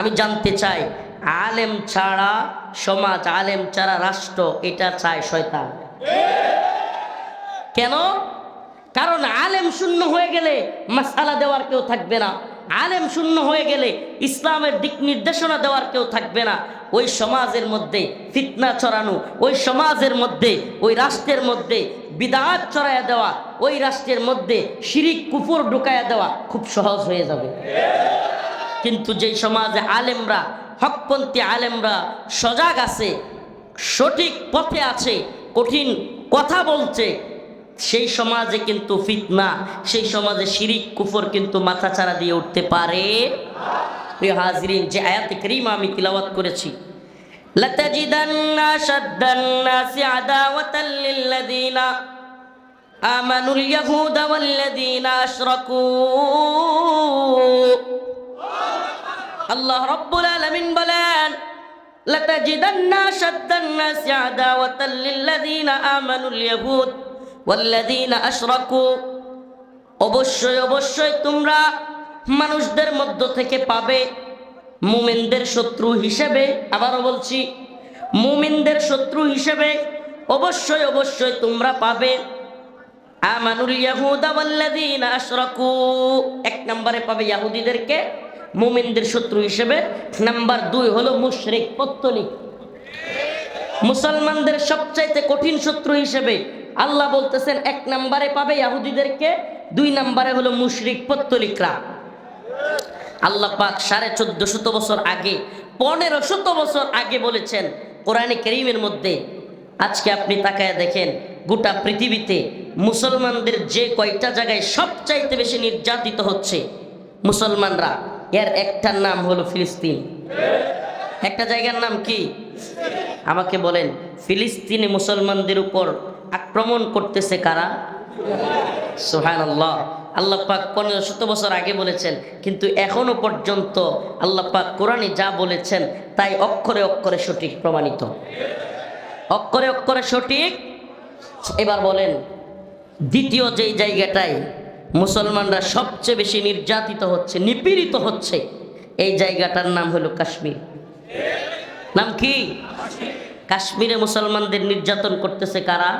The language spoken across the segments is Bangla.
আমি জানতে চাই, আলেম ছাড়া সমাজ, আলেম ছাড়া রাষ্ট্র, এটা চায় শয়তান। কেন? কারণ আলেম শূন্য হয়ে গেলে মাসালা দেওয়ার কেউ থাকবে না। আলেম শূন্য হয়ে গেলে ইসলামের দিক নির্দেশনা দেওয়ার কেউ থাকবে না। ওই সমাজের মধ্যে ফিতনা ছড়ানো, ওই সমাজের মধ্যে, ওই রাষ্ট্রের মধ্যে বিদআত ছড়াইয়া দেওয়া, ওই রাষ্ট্রের মধ্যে শিরিক কুফর ঢুকাইয়া দেওয়া খুব সহজ হয়ে যাবে। কিন্তু যেই সমাজে আলেমরা, হকপন্থী আলেমরা সজাগ আছে, সঠিক পথে আছে, কঠিন কথা বলছে, সেই সমাজে কিন্তু ফিতনা, সেই সমাজে শিরিক কুফর কিন্তু মাথাচাড়া দিয়ে উঠতে পারে। প্রিয় হাজিরিন, যে আয়াতে কারিমা আমি তিলাওয়াত করেছি, লাতাজিদান্না শাদ্দান নাসি আদাওয়াতাল লিল্লাযিনা আমানুল ইয়াহুদা ওয়াল্লাযিনা আশরাকু। আল্লাহ রাব্বুল আলামিন বলেন, লাতাজিদান্না শাদ্দান নাসি আদাওয়াতাল লিল্লাযিনা আমানুল ইয়াহুদ ওয়াল্লাযিনা আশরাকু। অবশ্যই অবশ্যই তোমরা মানুষদের মধ্য থেকে পাবে মুমিনদের শত্রু হিসেবে, আবারও বলছি, মুমিনদের শত্রু হিসেবে অবশ্যই অবশ্যই তোমরা পাবে আমানুল ইয়াহুদা ওয়াল্লাযিনা আশরাকু। এক নম্বরে পাবে ইহুদিদেরকে মুমিনদের শত্রু হিসেবে। নাম্বার 2 হলো মুশরিক, পত্তলিক, মুসলমানদের সবচাইতে কঠিন শত্রু হিসেবে আল্লাহ বলতেছেন, এক নম্বরে পাবে ইহুদিদেরকে, 2 নম্বরে হলো মুশরিক পত্তলিকরা। আল্লাহ পাক 1450 বছর আগে, 1500 বছর আগে বলেছেন কোরআনে কারীমের মধ্যে। আজকে আপনি তাকায় দেখেন, গোটা পৃথিবীতে মুসলমানদের যে কয়টা জায়গায় সবচাইতে বেশি নির্যাতিত হচ্ছে মুসলমানরা, এর একটার নাম হলো ফিলিস্তিন। একটা জায়গার নাম কি? আমাকে বলেন, ফিলিস্তিনে মুসলমানদের উপর আক্রমণ করতেছে কারা? সুবহানাল্লাহ। আল্লাহ পাক 1500 বছর আগে বলেছেন, কিন্তু এখনো পর্যন্ত আল্লাহ পাক কোরআনে যা বলেছেন তাই অক্ষরে অক্ষরে সঠিক প্রমাণিত, অক্ষরে অক্ষরে সঠিক। এবার বলেন, দ্বিতীয় যেই জায়গাটায় মুসলমানরা সবচেয়ে বেশি নির্যাতিত হচ্ছে, নিপীড়িত হচ্ছে, এই জায়গাটার নাম হলো কাশ্মীর। নাম কি? কাশ্মীরে মুসলমানদের নির্যাতন করতেছে কারা?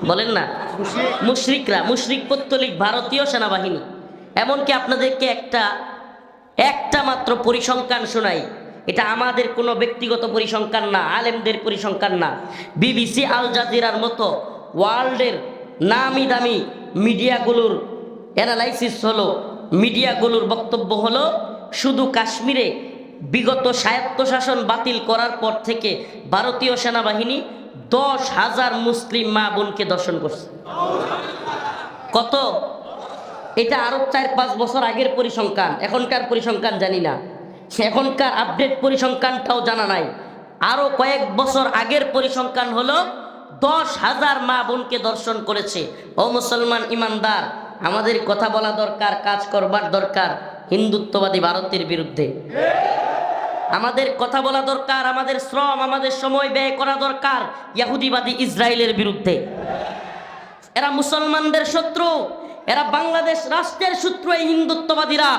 বলেন না, মুশরিকরা, মুশরিক পত্তলিক ভারতীয় সেনাবাহিনী। এমনকি আপনাদেরকে একটা মাত্র পরিসংখ্যান শোনাই, এটা আমাদের কোনো ব্যক্তিগত পরিসংখ্যান না, আলেমদের পরিসংখ্যান না। বিবিসি, আল জাজিরার মতো ওয়ার্ল্ডের নামি দামি মিডিয়াগুলোর অ্যানালাইসিস হলো, মিডিয়াগুলোর বক্তব্য হলো, শুধু কাশ্মীরে বিগত স্বায়ত্তশাসন বাতিল করার পর থেকে ভারতীয় সেনাবাহিনী 10,000 মুসলিম মা বোনকে দর্শন করছে। কত? এটা আরো 4-5 বছর আগের পরিসংখ্যান, এখনকার পরিসংখ্যান জানি না, এখনকার আপডেট পরিসংখ্যানটাও জানা নাই। আরো কয়েক বছর আগের পরিসংখ্যান হলো 10,000 মা বোনকে দর্শন করেছে। ও মুসলমান ইমানদার, আমাদের কথা বলা দরকার, কাজ করবার দরকার হিন্দুত্ববাদী ভারতের বিরুদ্ধে। আমাদের কথা বলা দরকার, আমাদের শ্রম, আমাদের সময় ব্যয় করা দরকার ইহুদিবাদী ইসরায়েলের বিরুদ্ধে। এরা মুসলমানদের শত্রু, এরা বাংলাদেশ রাষ্ট্রের শত্রু। এই হিন্দুত্ববাদীরা,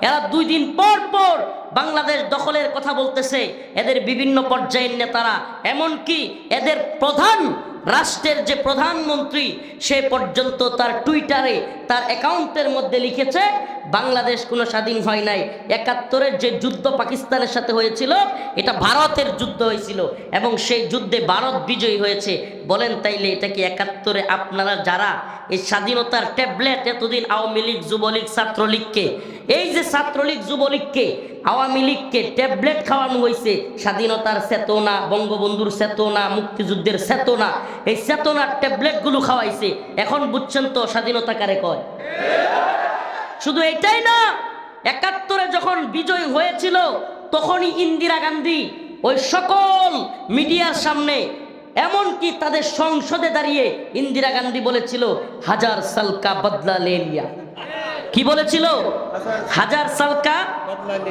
এরা 2 দিন পর পর বাংলাদেশ দখলের কথা বলতেছে। এদের বিভিন্ন পর্যায়ের নেতারা, এমনকি এদের প্রধান, রাষ্ট্রের যে প্রধানমন্ত্রী, সে পর্যন্ত তার টুইটারে, তার অ্যাকাউন্টের মধ্যে লিখেছে বাংলাদেশ কোনো স্বাধীন হয় নাই। 71-এর যে যুদ্ধ পাকিস্তানের সাথে হয়েছিল, এটা ভারতের যুদ্ধ হয়েছিল এবং সেই যুদ্ধে ভারত বিজয়ী হয়েছে। বলেন তাইলে এটা কি 71-এ আপনারা যারা এই স্বাধীনতার ট্যাবলেট এতদিন আওয়ামী লীগ, যুবলীগ, ছাত্রলীগকে, এই যে ছাত্রলীগ, যুবলীগকে, আওয়ামী লীগকে ট্যাবলেট খাওয়ানো হয়েছে, স্বাধীনতার চেতনা, বঙ্গবন্ধুর চেতনা, মুক্তিযুদ্ধের চেতনা, এই চেতনার ট্যাবলেটগুলো খাওয়াইছে। এখন বুঝছেন তো স্বাধীনতা কারে কয়? শুধু এটাই না, 71-এ যখন বিজয় হয়েছিল তখনই ইন্দিরা গান্ধী ওই সকল মিডিয়ার সামনে, এমনকি তাদের সংসদে দাঁড়িয়ে ইন্দিরা গান্ধী বলেছিল, 1000 সাল কা বদলা লে লিয়া। কি বলেছিল? 1000 সাল কা।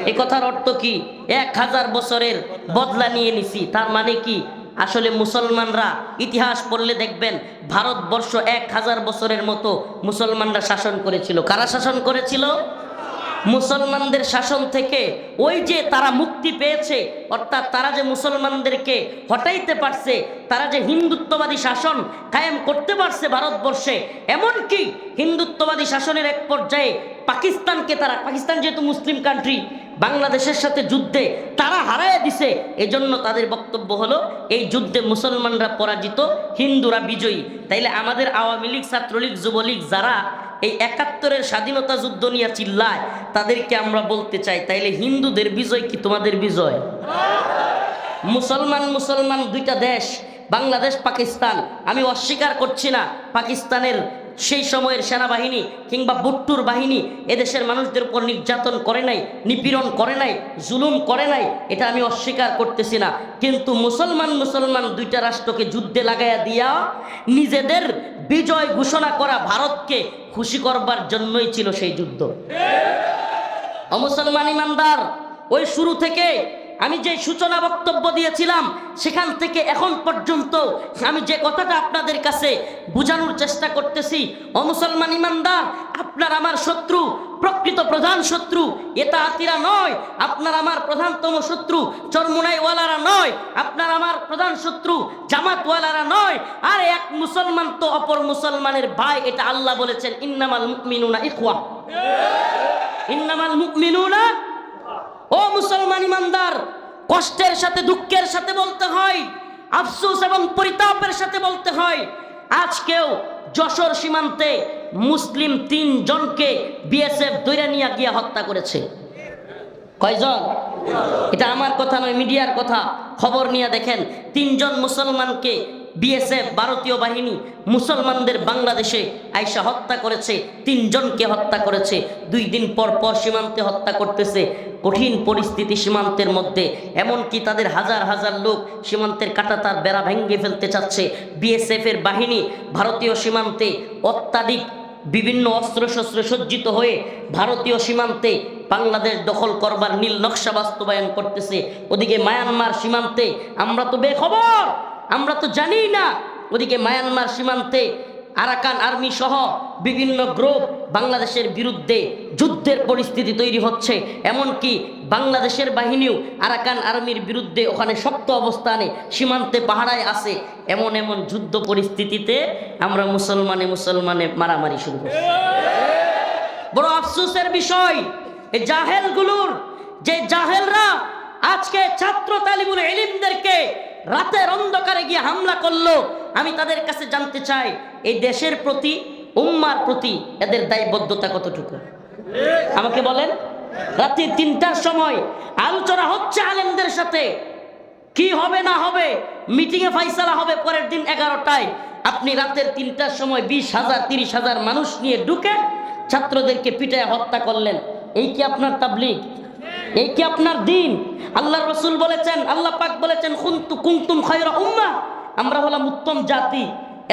এই কথার অর্থ কি? 1000 বছরের বদলা নিয়ে নিছি। তার মানে কি? আসলে মুসলমানরা ইতিহাস পড়লে দেখবেন ভারতবর্ষ 1000 বছরের মতো মুসলমানরা শাসন করেছিল। কারা শাসন করেছিল? মুসলমানদের শাসন থেকে ওই যে তারা মুক্তি পেয়েছে, অর্থাৎ তারা যে মুসলমানদেরকে হটাইতে পারছে, তারা যে হিন্দুত্ববাদী শাসন কায়েম করতে পারছে ভারতবর্ষে, এমনকি হিন্দুত্ববাদী শাসনের এক পর্যায়ে পাকিস্তানকে তারা, পাকিস্তান যেহেতু মুসলিম কান্ট্রি, বাংলাদেশের সাথে যুদ্ধে তারা হারায় দিছে। এজন্য তাদের বক্তব্য হলো এই যুদ্ধে মুসলমানরা পরাজিত, হিন্দুরা বিজয়ী। তাইলে আমাদের আওয়ামী লীগ, ছাত্রলীগ, যুবলীগ যারা এই ৭১-এর স্বাধীনতা যুদ্ধ নিয়ে চিল্লায়, তাদেরকে আমরা বলতে চাই, তাইলে হিন্দুদের বিজয় কি তোমাদের বিজয়? মুসলমান দুইটা দেশ, বাংলাদেশ পাকিস্তান। আমি অস্বীকার করছি না পাকিস্তানের সেই সময়ের সেনাবাহিনী কিংবা বুট্টুর বাহিনী এদেশের মানুষদের উপর নির্যাতন করে নাই, নিপীড়ন করে নাই, জুলুম করে নাই, এটা আমি অস্বীকার করতেছি না। কিন্তু মুসলমান দুইটা রাষ্ট্রকে যুদ্ধে লাগাইয়া দিয়া নিজেদের বিজয় ঘোষণা করা ভারতকে খুশি করবার জন্যই ছিল সেই যুদ্ধ। অমুসলমান ইমানদার, ওই শুরু থেকে আমি যে সূচনা বক্তব্য দিয়েছিলাম সেখান থেকে এখন পর্যন্ত আমি যে কথাটা আপনাদের কাছে বোঝানোর চেষ্টা করতেছি, অমুসলমান ইমানদার, আপনার আমার শত্রু, প্রকৃত প্রধান শত্রু এতাআতিরা নয়, আপনার আমার প্রধানতম শত্রু চরমুনাইওয়ালারা নয়, আপনার আমার প্রধান শত্রু জামাতওয়ালারা নয়। আর এক মুসলমান তো অপর মুসলমানের ভাই, এটা আল্লাহ বলেছেন, ইন্নামাল মুমিনুনা ইখওয়া, ইন্নামাল মুমিনুনা। ও মুসলমান ইমানদার, কষ্টের সাথে দুঃখের সাথে বলতে হয়, আফসোস এবং পরিতাপের সাথে বলতে হয়, আজকেও যশোর সীমান্তে মুসলিম ৩ জনকে বিএসএফ ধরে নিয়ে গিয়ে হত্যা করেছে। কয়জন? এটা আমার কথা নয়, মিডিয়ার কথা। খবর নিয়ে দেখেন, ৩ জন মুসলমানকে বিএসএফ, ভারতীয় বাহিনী, মুসলমানদের বাংলাদেশে আইসা হত্যা করেছে। ৩ জনকে হত্যা করেছে। 2 দিন পর পর সীমান্তে হত্যা করতেছে। কঠিন পরিস্থিতি সীমান্তের মধ্যে, এমনকি তাদের হাজার হাজার লোক সীমান্তের কাঁটাতার বেড়া ভেঙে ফেলতে চাচ্ছে। বিএসএফের বাহিনী ভারতীয় সীমান্তে অত্যাধিক বিভিন্ন অস্ত্রশস্ত্র সজ্জিত হয়ে ভারতীয় সীমান্তে বাংলাদেশ দখল করবার নীল নকশা বাস্তবায়ন করতেছে। ওদিকে মায়ানমার সীমান্তে আমরা তো বেখবর, আমরা তো জানি না। ওদিকে মায়ানমার সীমান্তে আরাকান আর্মি সহ বিভিন্ন গ্রুপ বাংলাদেশের বিরুদ্ধে যুদ্ধের পরিস্থিতি তৈরি হচ্ছে। এমনকি বাংলাদেশের বাহিনীও আরাকান আর্মির বিরুদ্ধে ওখানে শক্ত অবস্থানে সীমান্তে পাহারায় আছে। এমন এমন যুদ্ধ পরিস্থিতিতে আমরা মুসলমানে মারামারি শুরু করছি। বড় আফসোসের বিষয়, এই জাহেলগুলোর, যে জাহেলরা আজকে ছাত্র তালিবুল ইলমদেরকে রাতের অন্ধকারে গিয়ে হামলা করলো, আমি তাদের কাছে জানতে চাই, এই দেশের প্রতি, উম্মার প্রতি এদের দায়বদ্ধতা কতটুকু? আমাকে বলেন। রাতে ৩টার সময় আলোচনা হচ্ছে আলেমদের সাথে, কি হবে না হবে, মিটিংয়ে ফাইসালা হবে পরের দিন 11টায়। আপনি রাতের ৩টার সময় 20,000 30,000 মানুষ নিয়ে ঢুকে ছাত্রদেরকে পিটায় হত্যা করলেন। এই কি আপনার তাবলীগ? এই কি আপনার দিন? আল্লাহর রাসূল বলেছেন, আল্লাহ পাক বলেছেন, কুনতুম খায়রা উম্মাহ, আমরা হলাম উত্তম জাতি।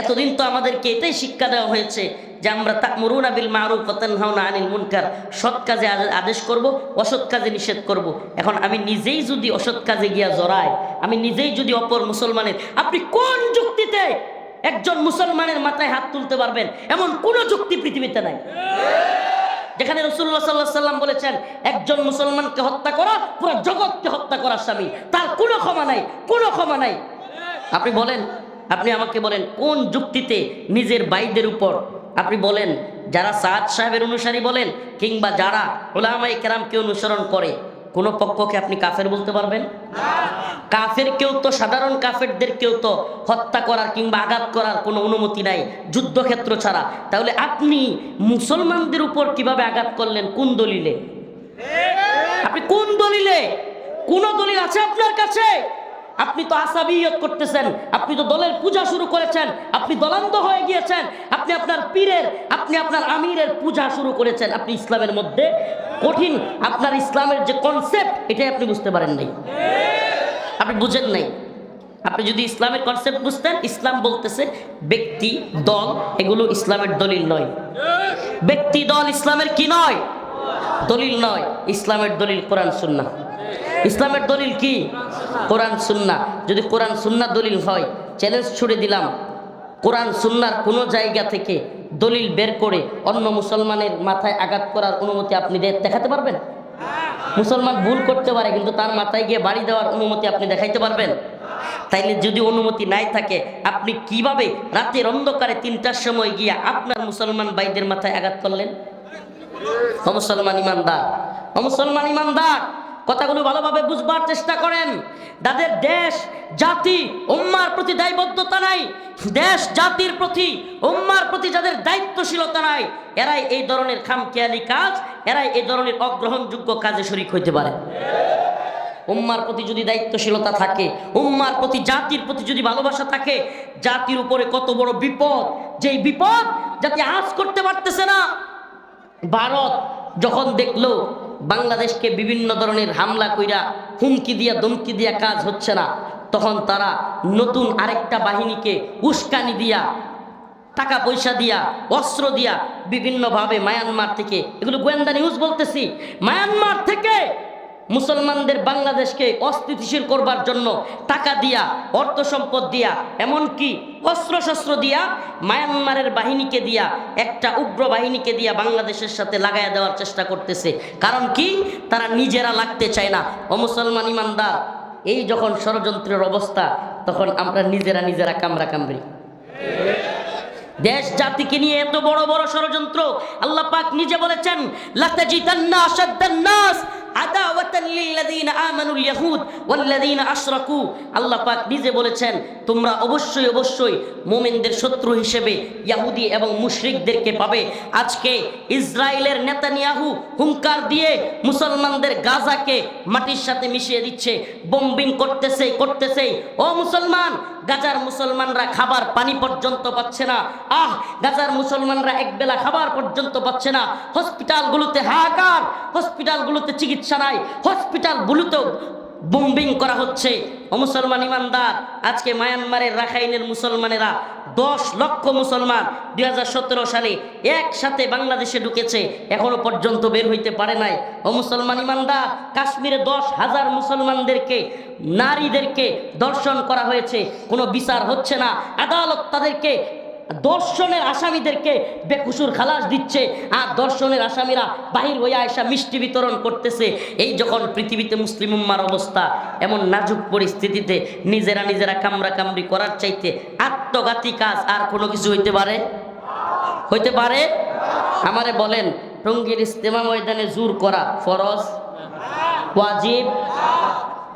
এতদিন তো আমাদেরকে এটাই শিক্ষা দেওয়া হয়েছে যে আমরা তা'মুরুনা বিল মা'রুফ ওয়া তানহাউনা আনিল মুনকার, সৎ কাজে আদেশ করব, অসৎ কাজে নিষেধ করব। এখন আমি নিজেই যদি অসৎ কাজে গিয়া জড়াই, আমি নিজেই যদি অপর মুসলমানের, আপনি কোন যুক্তিতে একজন মুসলমানের মাথায় হাত তুলতে পারবেন? এমন কোন যুক্তি পৃথিবীতে নাই যেখানে রাসূলুল্লাহ সাল্লাল্লাহু আলাইহি ওয়াসাল্লাম বলেছেন একজন মুসলমানকে হত্যা করা পুরো জগৎকে হত্যা করার স্বামী, তার কোনো ক্ষমা নাই, কোনো ক্ষমা নাই। আপনি বলেন, আপনি আমাকে বলেন, কোন যুক্তিতে নিজের ভাইদের উপর, আপনি বলেন, যারা সাদ সাহেবের অনুসারী বলেন কিংবা যারা উলামায়ে কেরামকে অনুসরণ করে, কোন পক্ষকে আপনি কাফের বলতে পারবেন? কাফের কেউ তো, সাধারণ কাফেরদের কেউ তো হত্যা করার কিংবা আঘাত করার কোনো অনুমতি নাই যুদ্ধক্ষেত্র ছাড়া। তাহলে আপনি মুসলমানদের উপর কিভাবে আঘাত করলেন? কোন দলিলে? আপনি কোন দলিলে? কোন দলিল আছে আপনার কাছে? আপনি তো আসাবিয়ত করতেছেন, আপনি তো দলের পূজা শুরু করেছেন, আপনি দলান্ধ হয়ে গিয়েছেন, আপনি আপনার পীরের, আপনি আপনার আমিরের পূজা শুরু করেছেন। আপনি ইসলামের মধ্যে কঠিন, আপনার ইসলামের যে কনসেপ্ট, এটাই আপনি বুঝতে পারেন নাই, আপনি বুঝেন নাই। আপনি যদি ইসলামের কনসেপ্ট বুঝতেন, ইসলাম বলতেছে ব্যক্তি, দল, এগুলো ইসলামের দলিল নয়। ব্যক্তি, দল ইসলামের কি নয়? দলিল নয়। ইসলামের দলিল কোরআন সুন্নাহ। ইসলামের দলিল কি? কোরআন সুন্নাহ। যদি কোরআন সুন্নাহ দলিল হয়, চ্যালেঞ্জ ছুড়ে দিলাম, কোরআন সুন্নাহর কোনো জায়গা থেকে দলিল বের করে অন্য মুসলমানের মাথায় আঘাত করার অনুমতি আপনি দেখাতে পারবেন? মুসলমান ভুল করতে পারে, কিন্তু তার মাথায় গিয়ে বাড়ি দেওয়ার অনুমতি আপনি দেখাইতে পারবেন? তাইলে যদি অনুমতি নাই থাকে, আপনি কিভাবে রাতের অন্ধকারে 3টার সময় গিয়া আপনার মুসলমান ভাইদের মাথায় আঘাত করলেন? মুসলমান ইমানদার, মুসলমান ইমানদার, কথাগুলো ভালোভাবে বুঝবার চেষ্টা করেন। যাদের দেশ জাতি উম্মার প্রতি দায়বদ্ধতা নাই, দেশ জাতির প্রতি উম্মার প্রতি যাদের দায়িত্বশীলতা নাই, এরাই এই ধরনের খামখেয়ালি কাজ, এরাই এই ধরনের অগ্রহণযোগ্য কাজে শরীক হইতে পারে। উম্মার প্রতি যদি দায়িত্বশীলতা থাকে, উম্মার প্রতি জাতির প্রতি যদি ভালোবাসা থাকে, জাতির উপরে কত বড় বিপদ, যেই বিপদ জাতি আজ করতে পারতেছে না। ভারত যখন দেখলো বাংলাদেশকে বিভিন্ন ধরনের হামলা কইরা হুমকি দিয়া ধমকি দিয়া কাজ হচ্ছে না, তখন তারা নতুন আরেকটা বাহিনীকে উস্কানি দিয়া, টাকা পয়সা দিয়া, অস্ত্র দিয়া বিভিন্নভাবে মায়ানমার থেকে, এগুলো গোয়েন্দা নিউজ বলতেছি, মায়ানমার থেকে মুসলমানদের বাংলাদেশকে অস্থিতিশীল করবার জন্য টাকা দিয়া, অর্থ সম্পদ দিয়া, এমনকি অস্ত্রশস্ত্র দিয়া মায়ানমারের বাহিনীকে দিয়া, একটা উগ্র বাহিনীকে দিয়া বাংলাদেশের সাথে লাগাইয়া দেওয়ার চেষ্টা করতেছে। কারণ কি? তারা নিজেরা লাগতে চায় না। ও মুসলমান ইমানদার, এই যখন ষড়যন্ত্রের অবস্থা, তখন আমরা নিজেরা কামড়া কামড়ি। দেশ জাতিকে নিয়ে এত বড় বড় ষড়যন্ত্র, আল্লাহ পাক নিজে বলেছেন, লাতাজিদান্না আশাদ্দান নাস আদাওয়াতান লিল্লাযিনা আমানুল ইয়াহুদ ওয়াল্লাযিনা আশরাকু। আল্লাহ পাক নিজে বলেছেন, তোমরা অবশ্যই মুমিনদের শত্রু হিসেবে ইহুদি এবং মুশরিকদেরকে পাবে। আজকে ইসরায়েলের নেতানিয়াহু হুঙ্কার দিয়ে মুসলমানদের গাজাকে মাটির সাথে মিশিয়ে দিচ্ছে, বোম্বিং করতেছে। ও মুসলমান, গাজার মুসলমানরা খাবার পানি পর্যন্ত পাচ্ছে না। গাজার মুসলমানরা একবেলা খাবার পর্যন্ত পাচ্ছে না। হসপিটালগুলোতে হাহাকার, হসপিটালগুলোতে চিকিৎসা নাই, হসপিটালগুলোতেও বোম্বিং করা হচ্ছে। ও মুসলমান ইমানদার, আজকে মায়ানমারের রাখাইনের মুসলমানেরা 10 লক্ষ মুসলমান 2017 সালে একসাথে বাংলাদেশে ঢুকেছে, এখনো পর্যন্ত বের হইতে পারে নাই। ও মুসলমান ইমানদার, কাশ্মীরে 10,000 মুসলমানদেরকে, নারীদেরকে ধর্ষণ করা হয়েছে, কোনো বিচার হচ্ছে না। আদালত তাদেরকে, দর্শনের আসামিদেরকে বেকসুর খালাস দিচ্ছে, আর দর্শনের আসামিরা বাহির হইয়া এসে মিষ্টি বিতরণ করতেছে। এই যখন পৃথিবীতে মুসলিম উম্মার অবস্থা, এমন নাজুক পরিস্থিতিতে নিজেরা কামড়া কামড়ি করার চাইতে আত্মঘাতী কাজ আর কোনো কিছু হইতে পারে? আমারে বলেন, টঙ্গীর ইজতেমা ময়দানে জোর করা ফরজ, ওয়াজিব,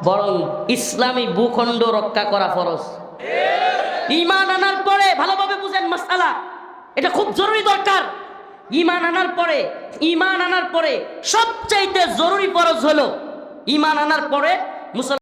বরং ইসলামী ভূখণ্ড রক্ষা করা ফরজ। ঈমান আনার পরে, ভালোভাবে বুঝেন মাসআলা, এটা খুব জরুরি দরকার। ঈমান আনার পরে সবচাইতে জরুরি ফরজ হলো, ঈমান আনার পরে মুসলমান